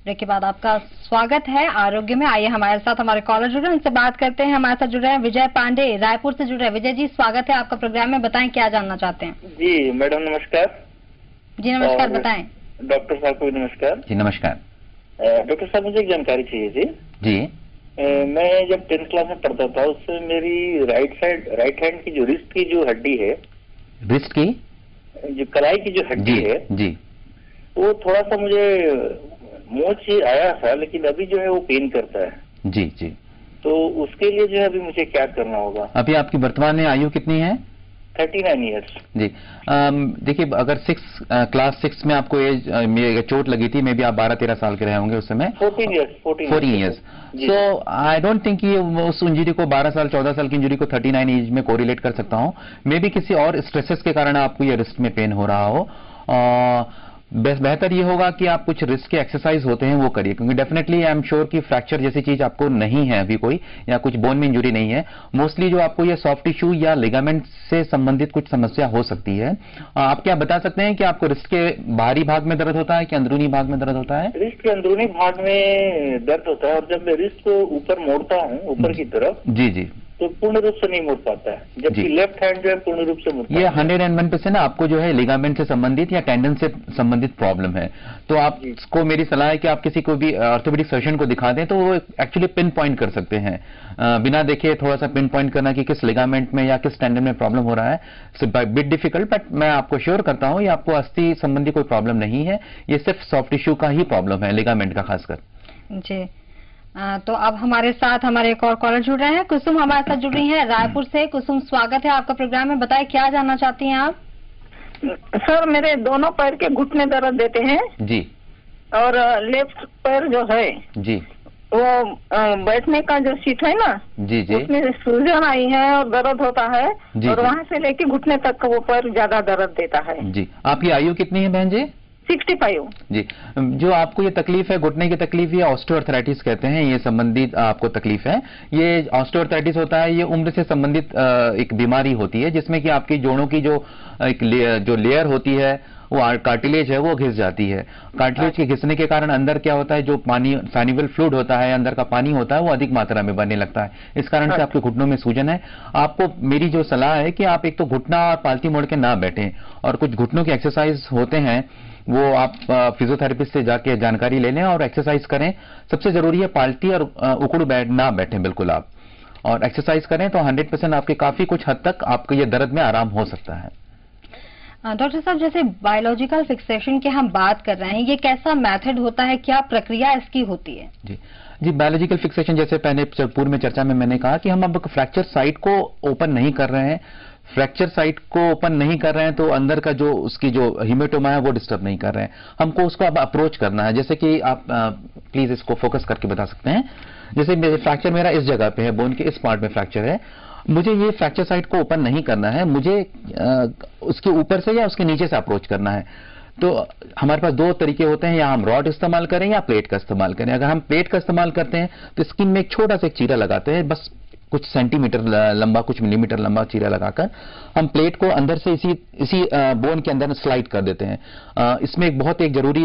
Break के बाद आपका स्वागत है आरोग्य में। आइए हमारे साथ हमारे कॉलर जुड़े हैं, उनसे बात करते हैं। हमारे साथ जुड़ रहे हैं विजय पांडे, रायपुर से जुड़ रहे हैं। विजय जी, स्वागत है आपका प्रोग्राम में। बताएं क्या जानना चाहते हैं। जी मैडम नमस्कार। जी नमस्कार, बताएं। डॉक्टर साहब को भी नमस्कार। जी नमस्कार। डॉक्टर साहब, मुझे एक जानकारी चाहिए थी। जी मैं जब 10th क्लास में पढ़ता था, उससे मेरी राइट हैंड की जो रिस्ट की जो हड्डी है, रिस्ट की जो कलाई की जो हड्डी है जी, वो थोड़ा सा मुझे मोच आया था, लेकिन अभी जो है वो पेन करता है। जी जी। तो उसके लिए जो है अभी मुझे क्या करना होगा? अभी आपकी वर्तमान में आयु कितनी है? 39 ईयर्स। जी। देखिए, अगर क्लास 6 में आपको ये चोट लगी थी, मे बी आप 12-13 साल के रहे होंगे उस समय। 14 years. So I don't think ये उस इंजरी को 12 साल 14 साल की इंजरी को 39 एज में कोरिलेट कर सकता हूँ। मे बी किसी और स्ट्रेसेस के कारण आपको ये रिस्ट में पेन हो रहा हो। बेहतर ये होगा कि आप कुछ रिस्क के एक्सरसाइज होते हैं वो करिए, क्योंकि डेफिनेटली आई एम श्योर कि फ्रैक्चर जैसी चीज आपको नहीं है अभी कोई, या कुछ बोन में इंजरी नहीं है। मोस्टली जो आपको ये सॉफ्ट टिश्यू या लिगामेंट से संबंधित कुछ समस्या हो सकती है। आप क्या बता सकते हैं कि आपको रिस्ट के बाहरी भाग में दर्द होता है कि अंदरूनी भाग में दर्द होता है? रिस्ट के अंदरूनी भाग में दर्द होता है, और जब मैं रिस्ट को ऊपर मोड़ता हूँ ऊपर की तरफ, जी जी, तो पूर्ण रूप से नहीं मुड़ पाता है, जबकि लेफ्ट हैंड जो है पूर्ण रूप से मुड़ता है। ये 101% आपको जो है लिगामेंट से संबंधित या टेंडन से संबंधित प्रॉब्लम है। तो आपको मेरी सलाह है कि आप किसी को भी ऑर्थोपेडिक सर्जन को दिखा दें, तो वो एक्चुअली पिन पॉइंट कर सकते हैं। बिना देखे थोड़ा सा पिन पॉइंट करना कि किस लिगामेंट में या किस टेंडन में प्रॉब्लम हो रहा है, बिट डिफिकल्ट, बट मैं आपको श्योर करता हूं ये आपको अस्थि संबंधी कोई प्रॉब्लम नहीं है। ये सिर्फ सॉफ्ट टिश्यू का ही प्रॉब्लम है, लिगामेंट का खासकर। जी, तो अब हमारे साथ हमारे एक और कॉलर जुड़ रहे हैं। कुसुम हमारे साथ जुड़ रही हैं रायपुर से। कुसुम, स्वागत है आपका प्रोग्राम में। बताएं क्या जानना चाहती हैं आप? सर, मेरे दोनों पैर के घुटने दर्द देते हैं जी, और लेफ्ट पैर जो है जी, वो बैठने का जो सीट है ना जी जी, उसमें सूजन आई है और दर्द होता है जी, और वहाँ से लेके घुटने तक का वो पैर ज्यादा दर्द देता है। जी। आपकी आयु कितनी है बहन जी? 65। जी। जो आपको ये तकलीफ है, घुटने की तकलीफ, ये ऑस्टियोआर्थराइटिस कहते हैं, ये संबंधित आपको तकलीफ है। ये ऑस्टियोआर्थराइटिस होता है, ये उम्र से संबंधित एक बीमारी होती है, जिसमें कि आपकी जोड़ों की जो लेयर होती है, वो कार्टिलेज है, वो घिस जाती है। कार्टिलेज के घिसने के कारण अंदर क्या होता है, जो पानी साइनिवल फ्लूइड होता है, अंदर का पानी होता है, वो अधिक मात्रा में बनने लगता है। इस कारण से आपके घुटनों में सूजन है। आपको मेरी जो सलाह है कि आप एक तो घुटना और पालती मोड़ के ना बैठें, और कुछ घुटनों के एक्सरसाइज होते हैं वो आप फिजियोथेरेपिस्ट से जाके जानकारी ले लें और एक्सरसाइज करें। सबसे जरूरी है पालती और उकड़ू ना बैठें बिल्कुल आप, और एक्सरसाइज करें तो 100% आपके काफी कुछ हद तक आपको ये दर्द में आराम हो सकता है। डॉक्टर साहब, जैसे बायोलॉजिकल फिक्सेशन की हम बात कर रहे हैं, ये कैसा मेथड होता है, क्या प्रक्रिया इसकी होती है? जी जी, बायोलॉजिकल फिक्सेशन जैसे पहले पूर्व में चर्चा में मैंने कहा कि हम अब फ्रैक्चर साइट को ओपन नहीं कर रहे हैं। फ्रैक्चर साइट को ओपन नहीं कर रहे हैं तो अंदर का जो उसकी जो हीमेटोमा है वो डिस्टर्ब नहीं कर रहे हैं। हमको उसको अब अप्रोच करना है। जैसे कि आप प्लीज इसको फोकस करके बता सकते हैं। जैसे फ्रैक्चर मेरा इस जगह पे है, बोन के इस पार्ट में फ्रैक्चर है, मुझे ये फ्रैक्चर साइट को ओपन नहीं करना है, मुझे उसके ऊपर से या उसके नीचे से अप्रोच करना है। तो हमारे पास दो तरीके होते हैं, या हम रॉड इस्तेमाल करें या प्लेट का इस्तेमाल करें। अगर हम प्लेट का इस्तेमाल करते हैं तो स्किन में एक छोटा सा एक चीरा लगाते हैं, बस कुछ सेंटीमीटर लंबा, कुछ मिलीमीटर लंबा चीरा लगाकर हम प्लेट को अंदर से इसी बोन के अंदर स्लाइड कर देते हैं। इसमें एक जरूरी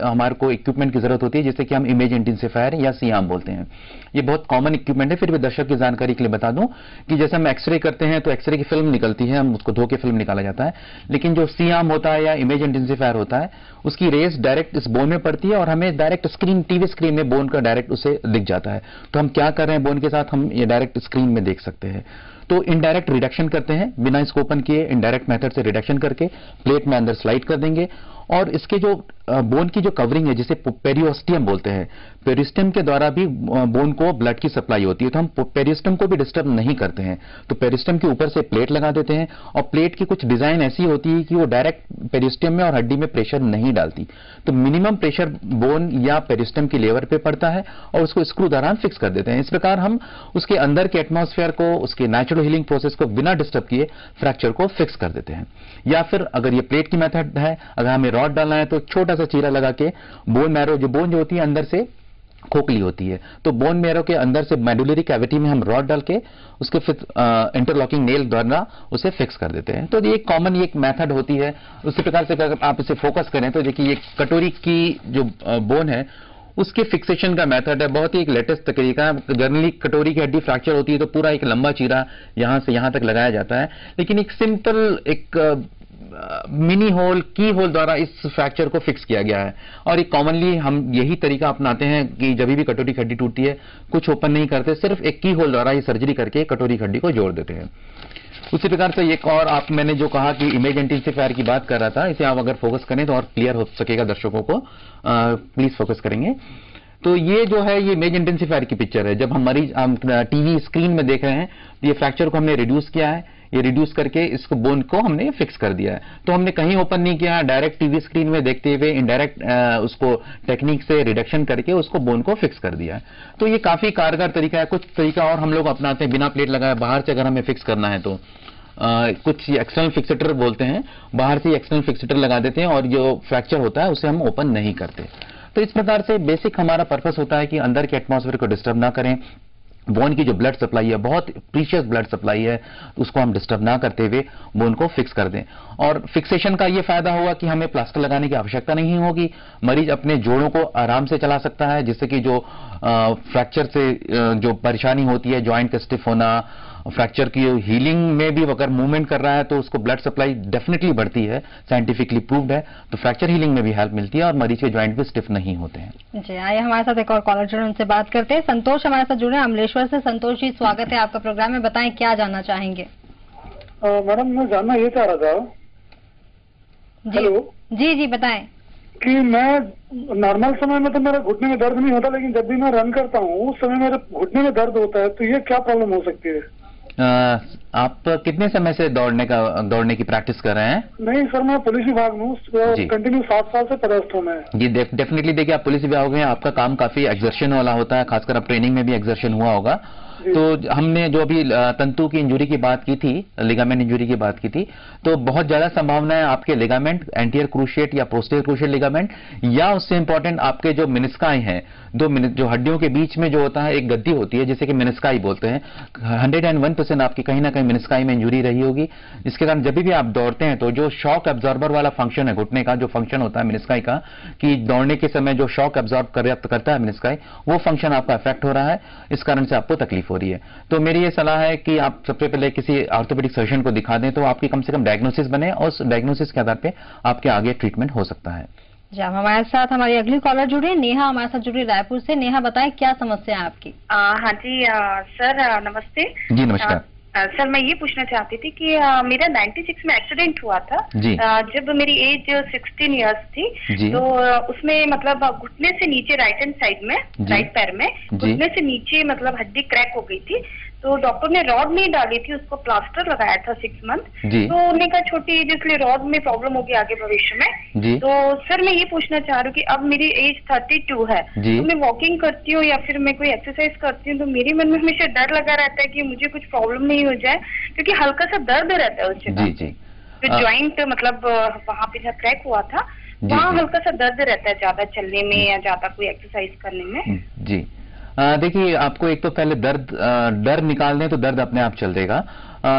हमारे को इक्विपमेंट की जरूरत होती है, जिसे कि हम इमेज इंटेंसिफायर या सीआम बोलते हैं। ये बहुत कॉमन इक्विपमेंट है। फिर भी दर्शक की जानकारी के लिए बता दूं कि जैसे हम एक्सरे करते हैं तो एक्सरे की फिल्म निकलती है, हम उसको धो के फिल्म निकाला जाता है, लेकिन जो सीआम होता है या इमेज इंटेंसिफायर होता है, उसकी रेस डायरेक्ट इस बोन में पड़ती है और हमें डायरेक्ट स्क्रीन, टीवी स्क्रीन में बोन का डायरेक्ट उसे दिख जाता है। तो हम क्या कर रहे हैं बोन के साथ, हम ये डायरेक्ट स्क्रीन में देख सकते हैं। तो इनडायरेक्ट रिडक्शन करते हैं, बिना इसको ओपन किए इनडायरेक्ट मेथड से रिडक्शन करके प्लेट में अंदर स्लाइड कर देंगे। और इसके जो बोन की जो कवरिंग है, जिसे पेरियोस्टियम बोलते हैं, पेरियोस्टियम के द्वारा भी बोन को ब्लड की सप्लाई होती है। तो हम पेरियोस्टियम को भी डिस्टर्ब नहीं करते हैं। तो पेरियोस्टियम के ऊपर से प्लेट लगा देते हैं, और प्लेट की कुछ डिजाइन ऐसी होती है कि वो डायरेक्ट पेरियोस्टियम में और हड्डी में प्रेशर नहीं डालती। तो मिनिमम प्रेशर बोन या पेरियोस्टियम की लेवर पे पड़ता है और उसको स्क्रू द्वारा हम फिक्स कर देते हैं। इस प्रकार हम उसके अंदर के एटमॉस्फेयर को, उसके नेचुरल हीलिंग प्रोसेस को बिना डिस्टर्ब किए फ्रैक्चर को फिक्स कर देते हैं। या फिर अगर ये प्लेट की मेथड है, अगर हमें रॉड डालना है तो छोटा सा चीरा लगा के बोन मैरो, जो बोन जो होती है अंदर से खोखली होती है, तो बोन मैरो के अंदर से मेडुलरी कैविटी में हम रॉड डाल के उसके फिर इंटरलॉकिंग नेल द्वारा उसे फिक्स कर देते हैं। तो ये कॉमन एक मेथड होती है। उसी प्रकार से अगर आप इसे फोकस करें तो देखिए ये कटोरी की जो बोन है उसके फिक्सेशन का मेथड है, बहुत ही एक लेटेस्ट तरीका है। जनरली कटोरी की हड्डी फ्रैक्चर होती है तो पूरा एक लंबा चीरा यहां से यहां तक लगाया जाता है, लेकिन एक सिंपल एक मिनी होल, की होल द्वारा इस फ्रैक्चर को फिक्स किया गया है। और एक कॉमनली हम यही तरीका अपनाते हैं कि जब भी कटोरी की हड्डी टूटती है, कुछ ओपन नहीं करते, सिर्फ एक की होल द्वारा ही सर्जरी करके कटोरी की हड्डी को जोड़ देते हैं। उसी प्रकार से एक और मैंने जो कहा कि इमेज इंटेंसिफायर की बात कर रहा था, इसे आप अगर फोकस करें तो और क्लियर हो सकेगा दर्शकों को, प्लीज फोकस करेंगे। तो ये जो है ये इमेज इंटेंसिफायर की पिक्चर है। जब हम मरीज हम टीवी स्क्रीन में देख रहे हैं, ये फ्रैक्चर को हमने रिड्यूस किया है, ये रिड्यूस करके इसको बोन को हमने फिक्स कर दिया है। तो हमने कहीं ओपन नहीं किया, डायरेक्ट टीवी स्क्रीन में देखते हुए इनडायरेक्ट उसको टेक्निक से रिडक्शन करके उसको बोन को फिक्स कर दिया है। तो ये काफी कारगर तरीका है। कुछ तरीका और हम लोग अपनाते हैं बिना प्लेट लगाए, बाहर से अगर हमें फिक्स करना है तो कुछ एक्सटर्नल फिक्सेटर बोलते हैं, बाहर से एक्सटर्नल फिक्सेटर लगा देते हैं और जो फ्रैक्चर होता है उसे हम ओपन नहीं करते। तो इस प्रकार से बेसिक हमारा पर्पस होता है कि अंदर के एटमॉस्फेयर को डिस्टर्ब ना करें, बोन की जो ब्लड सप्लाई है, बहुत प्रीशियस ब्लड सप्लाई है, उसको हम डिस्टर्ब ना करते हुए बोन को फिक्स कर दें। और फिक्सेशन का ये फायदा होगा कि हमें प्लास्टर लगाने की आवश्यकता नहीं होगी, मरीज अपने जोड़ों को आराम से चला सकता है, जिससे कि जो फ्रैक्चर से जो परेशानी होती है, जॉइंट का स्टिफ होना, फ्रैक्चर की हीलिंग में भी अगर मूवमेंट कर रहा है तो उसको ब्लड सप्लाई डेफिनेटली बढ़ती है, साइंटिफिकली प्रूव्ड है। तो फ्रैक्चर हीलिंग में भी हेल्प मिलती है और मरीज के जॉइंट भी स्टिफ नहीं होते हैं। जी, आइए हमारे साथ एक और कॉलर जुड़े, उनसे बात करते हैं। संतोष हमारे साथ जुड़े अमलेश्वर से। संतोष जी, स्वागत है आपका प्रोग्राम में, बताएं क्या जानना चाहेंगे। मैडम मैं जानना ये चाह रहा था, हेलो जी बताएं। कि मैं नॉर्मल समय में तो मेरे घुटने में दर्द नहीं होता, लेकिन जब भी मैं रन करता हूँ उस समय मेरे घुटने में दर्द होता है, तो ये क्या प्रॉब्लम हो सकती है? आप कितने समय से दौड़ने की प्रैक्टिस कर रहे हैं? नहीं सर, मैं पुलिस विभाग में हूँ, कंटिन्यू 7 साल से पदस्थ हूँ मैं। जी डेफिनेटली देखिए, आप पुलिस विभाग में, आपका काम काफी एक्सर्शन वाला होता है, खासकर आप ट्रेनिंग में भी एक्सर्शन हुआ होगा। तो हमने जो अभी तंतु की इंजुरी की बात की थी, लिगामेंट इंजुरी की बात की थी, तो बहुत ज्यादा संभावना है आपके लिगामेंट, एंटीरियर क्रूशिएट या पोस्टीरियर क्रूशिएट लिगामेंट, या उससे इंपॉर्टेंट आपके जो मेनिस्काई हैं, जो हड्डियों के बीच में जो होता है एक गद्दी होती है जिसे कि मेनिस्काई बोलते हैं, 101% आपकी कहीं ना कहीं मेनिस्काई में इंजुरी रही होगी। इसके कारण जब भी आप दौड़ते हैं तो जो शॉक एब्जॉर्बर वाला फंक्शन है घुटने का, जो फंक्शन होता है मेनिस्काई का, कि दौड़ने के समय जो शॉक एब्जॉर्ब करता है मेनिस्काई, वो फंक्शन आपका अफेक्ट हो रहा है, इस कारण से आपको तकलीफ हो रही है। तो मेरी ये सलाह है कि आप सबसे पहले किसी ऑर्थोपेडिक सर्जन को दिखा दें, तो आपकी कम से कम डायग्नोसिस बने और उस डायग्नोसिस के आधार पे आपके आगे ट्रीटमेंट हो सकता है। जी, हमारे साथ हमारी अगली कॉलर जुड़ी, नेहा हमारे साथ जुड़ी रायपुर से। नेहा, बताएं क्या समस्या है आपकी? हाँ जी सर, नमस्ते जी। नमस्कार सर, मैं ये पूछना चाहती थी कि मेरा 96 में एक्सीडेंट हुआ था जी। जब मेरी एज 16 इयर्स थी, तो उसमें मतलब घुटने से नीचे राइट हैंड साइड में, राइट पैर में घुटने से नीचे मतलब हड्डी क्रैक हो गई थी। तो डॉक्टर ने रॉड नहीं डाली थी, उसको प्लास्टर लगाया था 6 मंथ। तो उन्होंने कहा छोटी एज, इसलिए रॉड में प्रॉब्लम होगी आगे भविष्य में। तो सर मैं ये पूछना चाह रही हूँ कि अब मेरी एज 32 है, तो मैं वॉकिंग करती हूँ या फिर मैं कोई एक्सरसाइज करती हूँ, तो मेरे मन में हमेशा डर लगा रहता है कि मुझे कुछ प्रॉब्लम नहीं हो जाए, क्योंकि हल्का सा दर्द रहता है उस जगह। जो ज्वाइंट मतलब वहाँ पे जहाँ क्रैक हुआ था, वहाँ हल्का सा दर्द रहता है ज्यादा चलने में या ज्यादा कोई एक्सरसाइज करने में। जी देखिए, आपको एक तो पहले डर निकाल दें तो दर्द अपने आप चल देगा।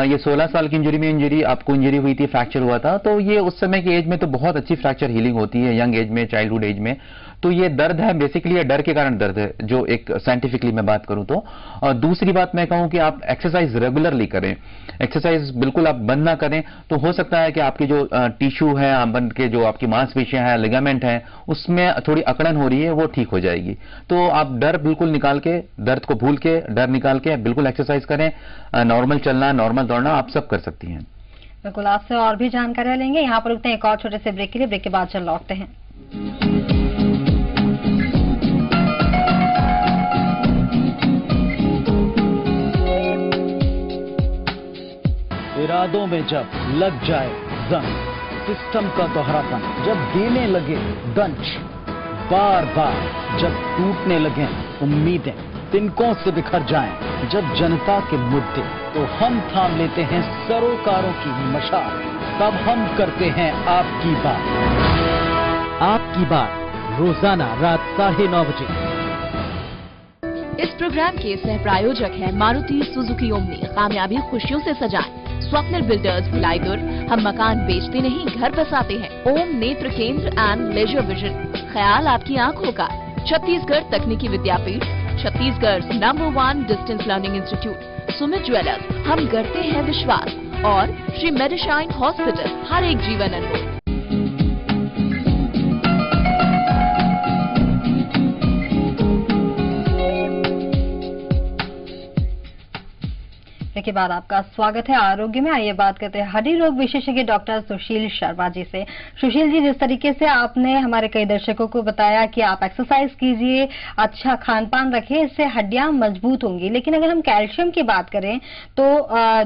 ये 16 साल की इंजरी आपको इंजरी हुई थी, फ्रैक्चर हुआ था, तो ये उस समय की एज में तो बहुत अच्छी फ्रैक्चर हीलिंग होती है, यंग एज में, चाइल्डहुड एज में। तो ये दर्द है, बेसिकली ये डर के कारण दर्द है, जो एक साइंटिफिकली मैं बात करूं तो। और दूसरी बात मैं कहूं कि आप एक्सरसाइज रेगुलरली करें, एक्सरसाइज बिल्कुल आप बंद ना करें, तो हो सकता है कि आपकी जो टिश्यू है, बंद के जो आपकी मांसपेशियां हैं, लिगामेंट हैं, उसमें थोड़ी अकड़न हो रही है, वो ठीक हो जाएगी। तो आप डर बिल्कुल निकाल के, दर्द को भूल के, डर निकाल के बिल्कुल एक्सरसाइज करें, नॉर्मल चलना, नॉर्मल दौड़ना, आप सब कर सकती हैं। बिल्कुल, आपसे और भी जानकारी लेंगे। यहाँ पर रुकते हैं एक और छोटे से ब्रेक के लिए, ब्रेक के बाद चल लौटते हैं। इरादों में जब लग जाए जंग, सिस्टम का दोहरापन जब देने लगे दंश, बार बार जब टूटने लगे उम्मीदें, तिनकों से बिखर जाएं, जब जनता के मुद्दे, तो हम थाम लेते हैं सरोकारों की मशाल, तब हम करते हैं आपकी बात। आपकी बात रोजाना रात 9:30 बजे। इस प्रोग्राम के सह प्रायोजक है मारुति सुजुकी ओमनी। कामयाबी खुशियों से सजाएं। स्वप्निल बिल्डर्स भिलाईदुर, हम मकान बेचते नहीं घर बसाते हैं। ओम नेत्र केंद्र एंड लेजर विजन, ख्याल आपकी आंखों का। छत्तीसगढ़ तकनीकी विद्यापीठ, Chhattisgarh number 1 distance learning institute, Sumit jewellers, हम करते हैं विश्वास, और श्री मेडिशाइन हॉस्पिटल, हर एक जीवन अनमोल। के बाद आपका स्वागत है आरोग्य में। आइए बात करते हैं हड्डी रोग विशेषज्ञ डॉक्टर सुशील शर्मा जी से। सुशील जी, जिस तरीके से आपने हमारे कई दर्शकों को बताया कि आप एक्सरसाइज कीजिए, अच्छा खान पान रखें, इससे हड्डियां मजबूत होंगी, लेकिन अगर हम कैल्शियम की बात करें तो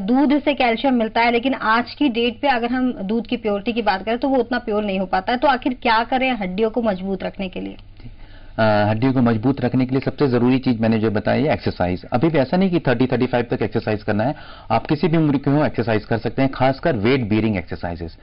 दूध से कैल्शियम मिलता है, लेकिन आज की डेट पे अगर हम दूध की प्योरिटी की बात करें तो वो उतना प्योर नहीं हो पाता है। तो आखिर क्या करें हड्डियों को मजबूत रखने के लिए? हड्डियों को मजबूत रखने के लिए सबसे जरूरी चीज मैंने जो बताई है एक्सरसाइज। अभी भी ऐसा नहीं कि 30-35 तक एक्सरसाइज करना है, आप किसी भी उम्र के हो एक्सरसाइज कर सकते हैं, खासकर weight bearing exercises.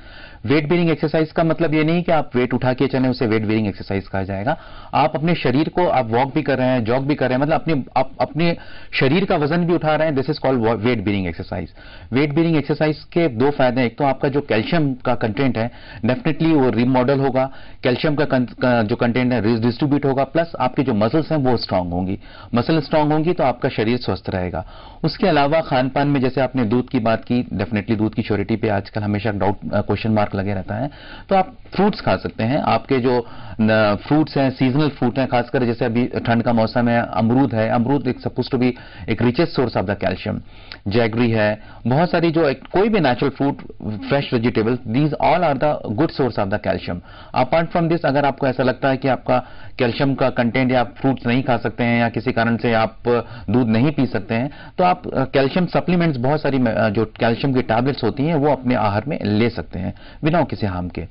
Weight bearing exercise का मतलब ये नहीं कि आप वेट उठा के चलें, उसे वेट बेयरिंग एक्सरसाइज कहा जाएगा। आप अपने शरीर को आप वॉक भी कर रहे हैं, जॉग भी कर रहे हैं, मतलब अपने शरीर का वजन भी उठा रहे हैं, this is called weight bearing exercise. Weight bearing exercise के दो फायदे हैं, एक तो आपका जो कैल्शियम का कंटेंट है डेफिनेटली वो रिमॉडल होगा, कैल्शियम का जो कंटेंट है डिस्ट्रीब्यूट होगा, प्लस आपकी जो मसल्स हैं वो स्ट्रांग होंगी। मसल स्ट्रांग होंगी तो आपका शरीर स्वस्थ रहेगा। उसके अलावा खान पान में जैसे आपने दूध की बात की, डेफिनेटली दूध की श्योरिटी पे आजकल हमेशा डाउट क्वेश्चन मार्क लगे रहता है, तो आप फ्रूट्स खा सकते हैं। आपके जो फ्रूट्स हैं, सीजनल फ्रूट हैं, खासकर जैसे अभी ठंड का मौसम है, अमरूद है, अमरूद एक सपोज टू बी एक richest source of the calcium. Jaggery है, बहुत सारी जो कोई भी natural fruit, fresh vegetables, these all are the good source of the calcium. Apart from this, अगर आपको ऐसा लगता है कि आपका कैल्शियम का कंटेंट या आप फ्रूट्स नहीं खा सकते हैं या किसी कारण से आप दूध नहीं पी सकते हैं, तो आप कैल्शियम सप्लीमेंट्स, बहुत सारी जो कैल्शियम की टैबलेट्स होती हैं वो अपने आहार में ले सकते हैं बिना किसी हार्म के,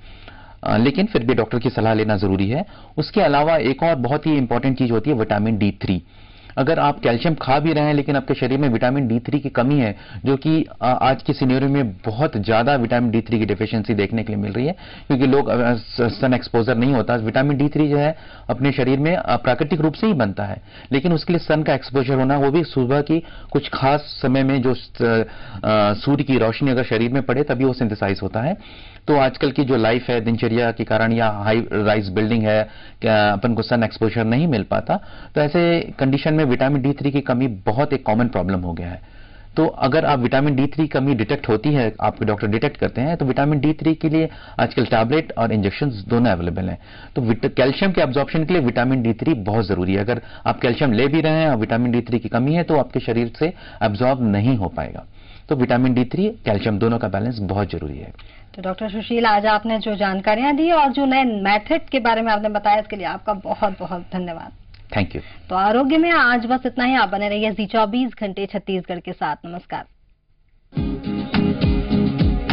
लेकिन फिर भी डॉक्टर की सलाह लेना जरूरी है। उसके अलावा एक और बहुत ही इंपॉर्टेंट चीज होती है विटामिन D3। अगर आप कैल्शियम खा भी रहे हैं लेकिन आपके शरीर में विटामिन D3 की कमी है, जो कि आज के सिनेरियो में बहुत ज्यादा विटामिन D3 की डेफिशिएंसी देखने के लिए मिल रही है, क्योंकि लोग सन एक्सपोजर नहीं होता। विटामिन D3 जो है अपने शरीर में प्राकृतिक रूप से ही बनता है, लेकिन उसके लिए सन का एक्सपोजर होना, वो भी सुबह की कुछ खास समय में जो सूर्य की रोशनी अगर शरीर में पड़े तभी वो सिंथेसाइज होता है। तो आजकल की जो लाइफ है दिनचर्या के कारण या हाई राइज बिल्डिंग है, अपन को सन एक्सपोजर नहीं मिल पाता, तो ऐसे कंडीशन में विटामिन D3 की कमी बहुत एक कॉमन प्रॉब्लम हो गया है। तो अगर आप विटामिन D3 कमी डिटेक्ट होती है, आपके डॉक्टर डिटेक्ट करते हैं, तो विटामिन D3 के लिए आजकल टैबलेट और इंजेक्शंस दोनों अवेलेबल हैं। तो कैल्शियम के एब्जॉर्प्शन के लिए विटामिन D3 बहुत जरूरी है। अगर आप कैल्शियम ले भी रहे हैं और विटामिन D3 की कमी है तो आपके शरीर से एब्जॉर्ब नहीं हो पाएगा। तो विटामिन D3 कैल्शियम दोनों का बैलेंस बहुत जरूरी है। तो डॉक्टर सुशील, आज आपने जो जानकारियां दी और जो नए मेथड के बारे में आपने बताया, इसके लिए आपका बहुत बहुत धन्यवाद। Thank you. तो आरोग्य में आज बस इतना ही। आप बने रहिए जी 24 घंटे छत्तीसगढ़ के साथ। नमस्कार।